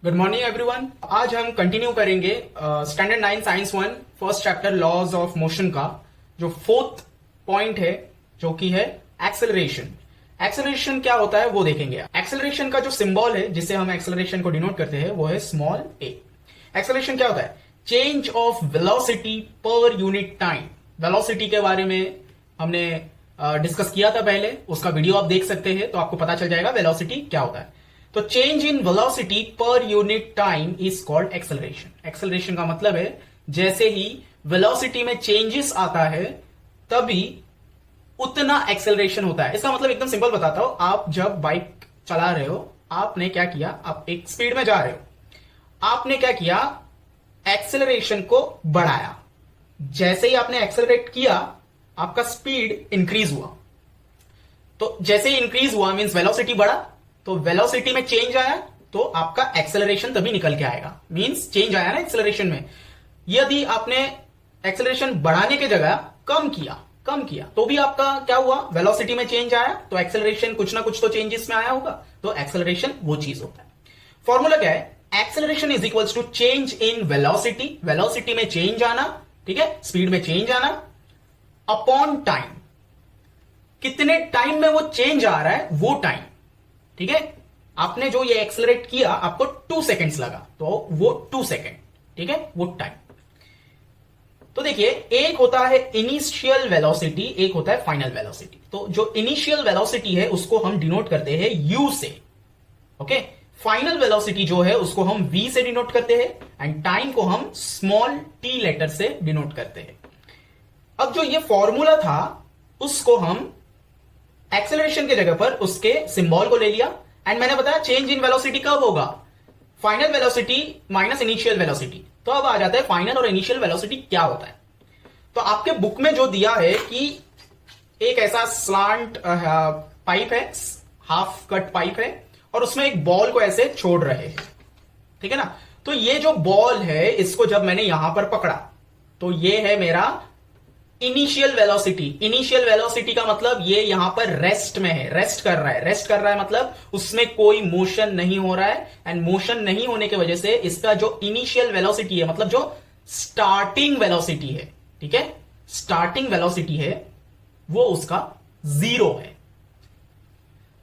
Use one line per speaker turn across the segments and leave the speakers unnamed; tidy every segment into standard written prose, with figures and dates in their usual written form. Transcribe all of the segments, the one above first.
Good morning everyone. आज हम continue करेंगे standard 9 science 1 first chapter laws of motion का जो फोर्थ पॉइंट है, जो कि है एक्सेलरेशन। एक्सेलरेशन क्या होता है वो देखेंगे। एक्सेलरेशन का जो सिंबल है जिससे हम एक्सेलरेशन को डिनोट करते हैं वो है स्मॉल ए। एक्सेलरेशन क्या होता है? Change of velocity per unit time. Velocity के बारे में हमने डिस्कस किया था पहले, उसका वीडियो आप देख सकते हैं तो आपको पता चल जाएगा वेलोसिटी क्या होता है। तो change in velocity per unit time is called acceleration. Acceleration का मतलब है जैसे ही वेलोसिटी में चेंजेस आता है तभी उतना एक्सेलरेशन होता है। इसका मतलब एकदम सिंपल बताता हूं। आप जब बाइक चला रहे हो, आपने क्या किया, आप एक स्पीड में जा रहे हो, आपने क्या किया, एक्सेलरेशन को बढ़ाया। जैसे ही आपने एक्सेलरेट किया आपका स्पीड इंक्रीज हुआ। तो जैसे ही इंक्रीज हुआ मींस वेलोसिटी बढ़ा, तो वेलोसिटी में चेंज आया तो आपका एक्सेलरेशन तभी निकल के आएगा। मींस चेंज आया ना एक्सेलरेशन में। यदि आपने एक्सेलरेशन बढ़ाने की जगह कम किया तो भी आपका क्या हुआ, वेलोसिटी में चेंज आया तो एक्सेलरेशन कुछ ना कुछ तो चेंजेस में आया होगा। तो एक्सेलरेशन वो चीज होता है। फॉर्मूला क्या है? Acceleration is equals to change in velocity. Velocity में चेंज आना, ठीक है, स्पीड में चेंज आना अपॉन टाइम। कितने टाइम में वो चेंज आ रहा है वो टाइम, ठीक है। आपने जो ये एक्सेलरेट किया आपको 2 सेकेंड्स लगा तो वो 2 सेकेंड, ठीक है, वो टाइम। तो देखिए, एक होता है इनिशियल वेलोसिटी, एक होता है फाइनल वेलोसिटी। तो जो इनिशियल वेलोसिटी है उसको हम डिनोट करते हैं यू से, ओके। फाइनल वेलोसिटी जो है उसको हम वी से डिनोट करते हैं एंड टाइम को हम स्मॉल टी लेटर से डिनोट करते हैं। अब जो ये फॉर्मूला था उसको हम एक्सेलरेशन की जगह पर उसके सिंबल को ले लिया एंड मैंने बताया चेंज इन वेलोसिटी कब होगा, final velocity minus initial velocity. तो अब आ जाता है फाइनल और इनिशियल वेलोसिटी क्या होता है। तो आपके बुक में जो दिया है कि एक ऐसा स्लांट पाइप है, हाफ कट पाइप है और उसमें एक बॉल को ऐसे छोड़ रहे हैं, ठीक है ना। तो ये जो बॉल है इसको जब मैंने यहां पर पकड़ा तो ये है मेरा इनिशियल वेलोसिटी। इनिशियल वेलोसिटी का मतलब ये यहां पर रेस्ट में है, रेस्ट कर रहा है मतलब उसमें कोई मोशन नहीं हो रहा है एंड मोशन नहीं होने की वजह से इसका जो इनिशियल वेलोसिटी है, मतलब जो स्टार्टिंग वेलोसिटी है, ठीक है, स्टार्टिंग वेलोसिटी है वो उसका 0 है।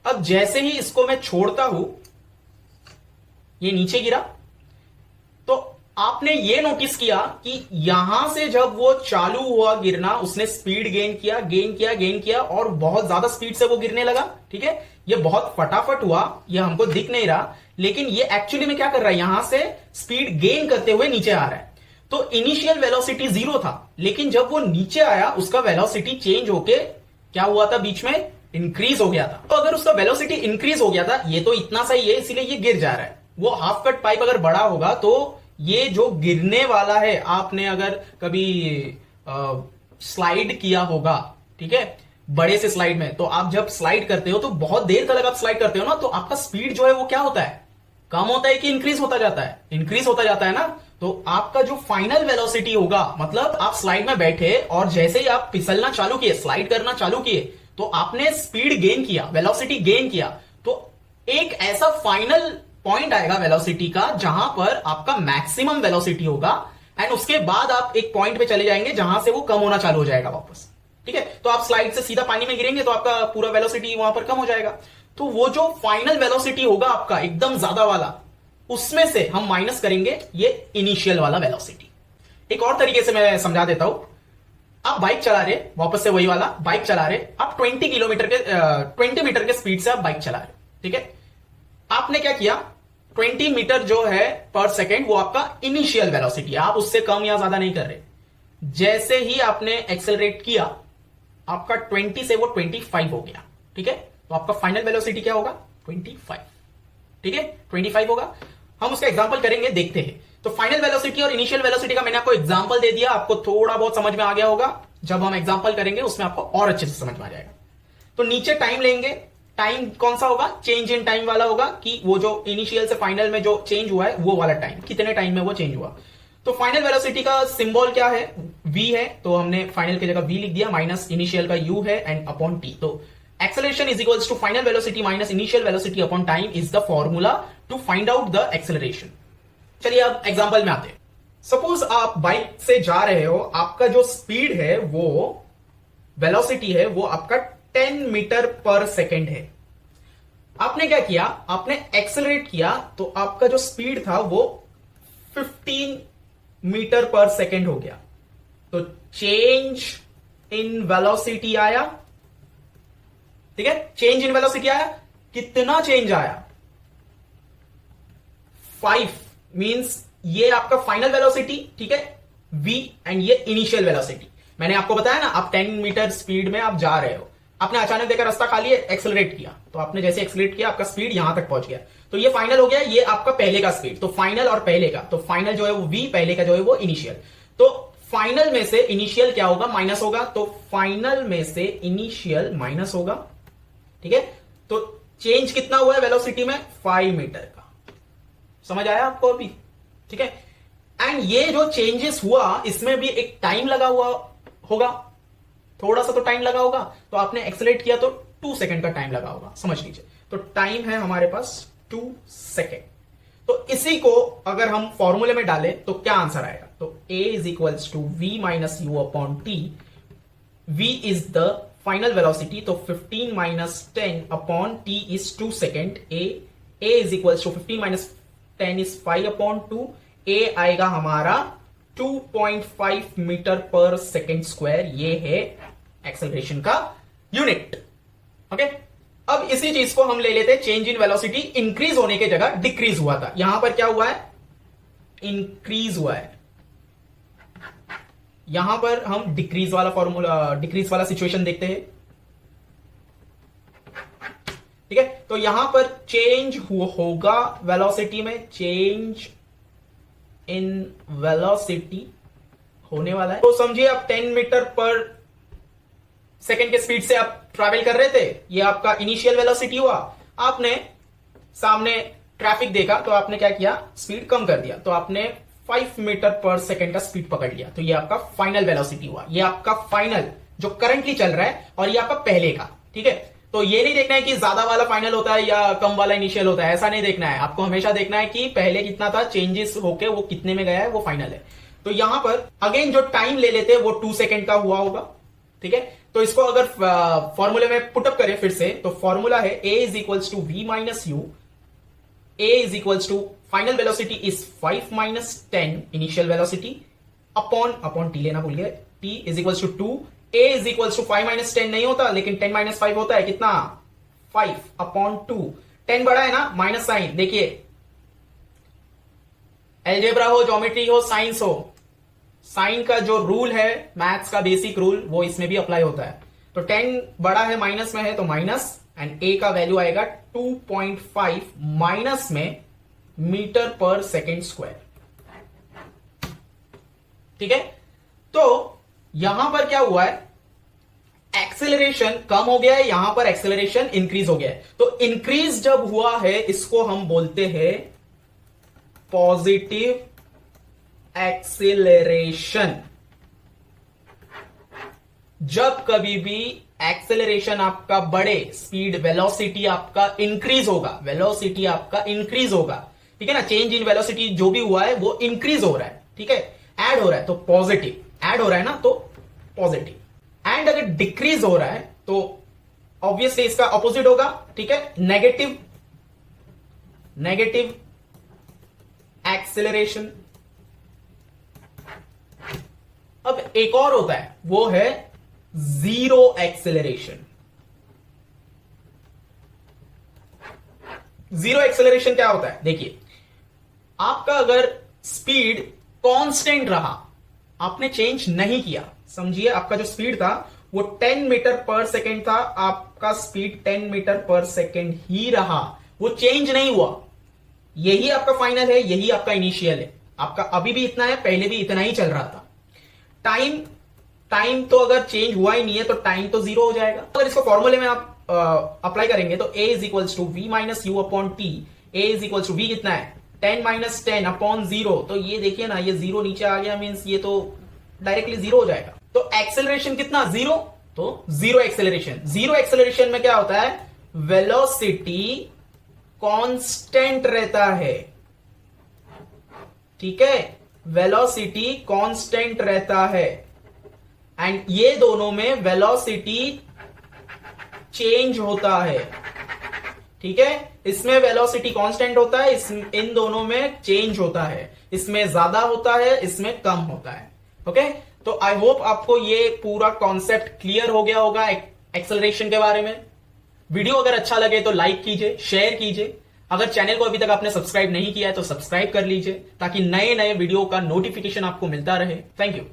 अब जैसे ही इसको मैं छोड़ता हूं, ये नीचे गिरा, तो आपने ये नोटिस किया कि यहां से जब वो चालू हुआ गिरना उसने स्पीड गेन किया और बहुत ज्यादा स्पीड से वो गिरने लगा, ठीक है। ये बहुत फटाफट हुआ, ये हमको दिख नहीं रहा, लेकिन ये एक्चुअली में क्या कर रहा है, यहां से स्पीड गेन करते हुए नीचे आ रहा है। तो इनिशियल वेलोसिटी 0 था, लेकिन जब वो नीचे आया उसका वेलोसिटी चेंज होके क्या हुआ था, बीच में इंक्रीज हो गया था। तो अगर उसका वेलोसिटी इंक्रीज हो गया था, ये तो इतना सही है इसीलिए ये गिर जा रहा है। वो हाफ कट पाइप अगर बड़ा होगा तो ये जो गिरने वाला है, आपने अगर कभी स्लाइड किया होगा, ठीक है, बड़े से स्लाइड में, तो आप जब स्लाइड करते हो तो बहुत देर तक आप स्लाइड करते हो ना, तो आपका स्पीड जो है वो क्या होता है, कम होता है कि इंक्रीज होता जाता है? इंक्रीज होता जाता है ना। तो आपका जो फाइनल वेलोसिटी होगा, मतलब आप स्लाइड में बैठे और जैसे ही आप फिसलना चालू किए, स्लाइड करना चालू किए, तो आपने स्पीड गेन किया, वेलोसिटी गेन किया, तो एक ऐसा फाइनल पॉइंट आएगा वेलोसिटी का जहां पर आपका मैक्सिमम वेलोसिटी होगा एंड उसके बाद आप एक पॉइंट पे चले जाएंगे जहां से वो कम होना चालू हो जाएगा वापस, ठीक है। तो आप स्लाइड से सीधा पानी में गिरेंगे तो आपका पूरा वेलोसिटी वहां पर कम हो जाएगा। तो वो जो फाइनल वेलोसिटी होगा आपका एकदम ज्यादा वाला, उसमें से हम माइनस करेंगे ये इनिशियल वाला वेलोसिटी। एक और तरीके से मैं समझा देता हूं। आप बाइक चला रहे, वापस से वही वाला बाइक चला रहे, आप 20 मीटर के स्पीड से आप बाइक चला रहे, ठीक है। आपने क्या किया, 20 मीटर जो है पर सेकेंड वो आपका इनिशियल वेलोसिटी है, आप उससे कम या ज्यादा नहीं कर रहे। जैसे ही आपने एक्सेलरेट किया आपका 20 से वो 25 हो गया, ठीक है। तो आपका फाइनल वेलोसिटी क्या होगा, 25, ठीक है, 25 होगा। हम उसका एग्जांपल करेंगे, देखते हैं। तो फाइनल वेलोसिटी और इनिशियल वेलोसिटी का मैंने आपको एग्जांपल दे दिया, आपको थोड़ा बहुत समझ में आ गया होगा। जब हम एग्जांपल करेंगे उसमें आपको और अच्छे से समझ में आ जाएगा। तो नीचे टाइम लेंगे, टाइम कौन सा होगा, चेंज इन टाइम वाला होगा कि वो जो इनिशियल से फाइनल में जो चेंज हुआ है वो वाला टाइम, कितने टाइम में वो चेंज हुआ। तो फाइनल वेलोसिटी का सिंबल क्या है, v है, तो हमने फाइनल की जगह v लिख दिया, माइनस इनिशियल का u है एंड अपॉन t। तो acceleration is equals to final velocity minus initial velocity upon time is the formula to find out the acceleration. चलिए अब एग्जांपल में आते हैं। सपोज आप बाइक से जा रहे हो, आपका जो स्पीड है वो वेलोसिटी है वो आपका 10 मीटर पर सेकेंड है। आपने क्या किया, आपने एक्सेलरेट किया तो आपका जो स्पीड था वो 15 मीटर पर सेकेंड हो गया। तो चेंज इन वेलोसिटी आया, ठीक है, चेंज इन वेलोसिटी आया। कितना चेंज आया? 5 मींस ये आपका फाइनल वेलोसिटी, ठीक है, v, एंड ये इनिशियल वेलोसिटी। मैंने आपको बताया ना, आप 10 मीटर स्पीड में आप जा रहे हो, आपने अचानक देखा रास्ता खाली है, एक्सेलरेट किया, तो आपने जैसे एक्सेलरेट किया आपका स्पीड यहां तक पहुंच गया, तो ये फाइनल हो गया, ये आपका पहले का स्पीड। तो फाइनल और पहले का, तो फाइनल जो है वो v, पहले का जो है वो इनिशियल। तो फाइनल में से इनिशियल क्या होगा? माइनस होगा। तो फाइनल में से इनिशियल माइनस होगा, ठीक है। तो चेंज कितना हुआ है वेलोसिटी में? 5 मीटर का। समझ आया आपको अभी? ठीक है। एंड ये जो चेंजेस हुआ इसमें भी एक टाइम लगा हुआ होगा, थोड़ा सा तो टाइम लगा होगा। तो आपने एक्सेलरेट किया तो 2 सेकंड का टाइम लगा होगा, समझ लीजिए। तो टाइम है हमारे पास 2 सेकंड। तो इसी को अगर हम फॉर्मूले में डालें तो क्या आंसर आएगा? तो a is equals to v minus u upon t. v is the final velocity, तो 15 minus 10 upon t is 2 second. a is equals to 15 minus 10 is 5 upon 2। a आएगा हमारा 2.5 मीटर पर सेकेंड स्क्वायर। ये है acceleration का unit. Okay, अब इसी चीज को हम ले लेते हैं, चेंज इन वेलोसिटी इंक्रीज होने की जगह डिक्रीज हुआ था। यहां पर क्या हुआ है? इंक्रीज हुआ है। यहां पर हम डिक्रीज वाला फॉर्मूला, डिक्रीज वाला सिचुएशन देखते हैं, ठीक है। तो यहां पर चेंज होगा वेलोसिटी में, चेंज इन वेलोसिटी होने वाला है। तो समझिए आप 10 मीटर पर सेकेंड के स्पीड से आप ट्रैवल कर रहे थे, ये आपका इनिशियल वेलोसिटी हुआ। आपने सामने ट्रैफिक देखा तो आपने क्या किया? स्पीड कम कर दिया, तो आपने 5 मीटर पर सेकेंड का स्पीड पकड़ लिया। तो ये आपका फाइनल वेलोसिटी हुआ, ये आपका फाइनल जो करंटली चल रहा है, और ये आपका पहले का, ठीक है। तो ये नहीं देखना है कि ज्यादा वाला फाइनल होता है या कम वाला इनिशियल होता है, ऐसा नहीं देखना है। आपको हमेशा देखना है कि पहले कितना था, चेंजेस होके वो कितने में गया है, वो फाइनल है। तो यहां पर अगेन जो टाइम ले लेते हैं वो 2 सेकेंड का हुआ होगा, ठीक है। तो इसको अगर फॉर्मूले में पुटअप करें फिर से, तो फॉर्मूला है a is equals to v minus u. a is equals to final velocity is 5 minus 10 initial velocity upon t लेना भूल गए, t is equals to 2। a is equals to 5 minus 10 नहीं होता, लेकिन 10 माइनस 5 होता है। कितना? 5 अपॉन 2। 10 बड़ा है ना, माइनस साइन। देखिए, एल्जेब्रा हो, ज्योमेट्री हो, साइंस हो, साइन का जो रूल है, मैथ्स का बेसिक रूल, वो इसमें भी अप्लाई होता है। तो 10 बड़ा है, माइनस में है, तो माइनस, एंड a का वैल्यू आएगा 2.5 माइनस में मीटर पर सेकेंड स्क्वायर, ठीक है। तो यहां पर क्या हुआ है? एक्सेलरेशन कम हो गया है, यहां पर एक्सेलरेशन इंक्रीज हो गया है। तो इंक्रीज जब हुआ है, इसको हम बोलते हैं पॉजिटिव एक्सेलरेशन। जब कभी भी एक्सेलरेशन आपका बढ़े, स्पीड वेलोसिटी आपका इंक्रीज होगा, वेलोसिटी आपका इंक्रीज होगा, ठीक है ना। चेंज इन वेलोसिटी जो भी हुआ है वो इंक्रीज हो रहा है, ठीक है, ऐड हो रहा है, तो पॉजिटिव, ऐड हो रहा है ना, तो पॉजिटिव। एंड अगर डिक्रीज हो रहा है तो ऑब्वियसली इसका ऑपोजिट होगा, ठीक है, नेगेटिव, नेगेटिव एक्सेलरेशन। अब एक और होता है, वो है जीरो एक्सेलरेशन। जीरो एक्सेलरेशन क्या होता है? देखिए, आपका अगर स्पीड कांस्टेंट रहा, आपने चेंज नहीं किया, समझिए आपका जो स्पीड था वो 10 मीटर पर सेकेंड था, आपका स्पीड 10 मीटर पर सेकेंड ही रहा, वो चेंज नहीं हुआ, यही आपका फाइनल है, यही आपका इनिशियल है। आपका अभी भी इतना है, पहले भी इतना ही चल रहा था। टाइम तो अगर चेंज हुआ ही नहीं है तो टाइम तो जीरो हो जाएगा। अगर इसको फॉर्मूले में आप अप्लाई करेंगे तो a is equals to v minus u upon t. a is equals to v कितना है? 10 माइनस 10 अपॉन 0। तो ये देखिए ना, ये 0 नीचे आ गया, मींस ये तो डायरेक्टली 0 हो जाएगा। तो एक्सेलरेशन कितना? 0। तो जीरो एक्सेलरेशन। जीरो एक्सेलरेशन में क्या होता है? वेलोसिटी कांस्टेंट रहता है, ठीक है, वेलोसिटी कांस्टेंट रहता है, एंड ये दोनों में वेलोसिटी चेंज होता है, ठीक है। इसमें वेलोसिटी कांस्टेंट होता है, इन दोनों में चेंज होता है, इसमें ज्यादा होता है, इसमें कम होता है। ओके, तो आई होप आपको ये पूरा कॉन्सेप्ट क्लियर हो गया होगा एक्सेलरेशन के बारे में। वीडियो अगर अच्छा लगे तो लाइक कीजिए, शेयर कीजिए। अगर चैनल को अभी तक आपने सब्सक्राइब नहीं किया है तो सब्सक्राइब कर लीजिए, ताकि नए नए वीडियो का नोटिफिकेशन आपको मिलता रहे। Thank you.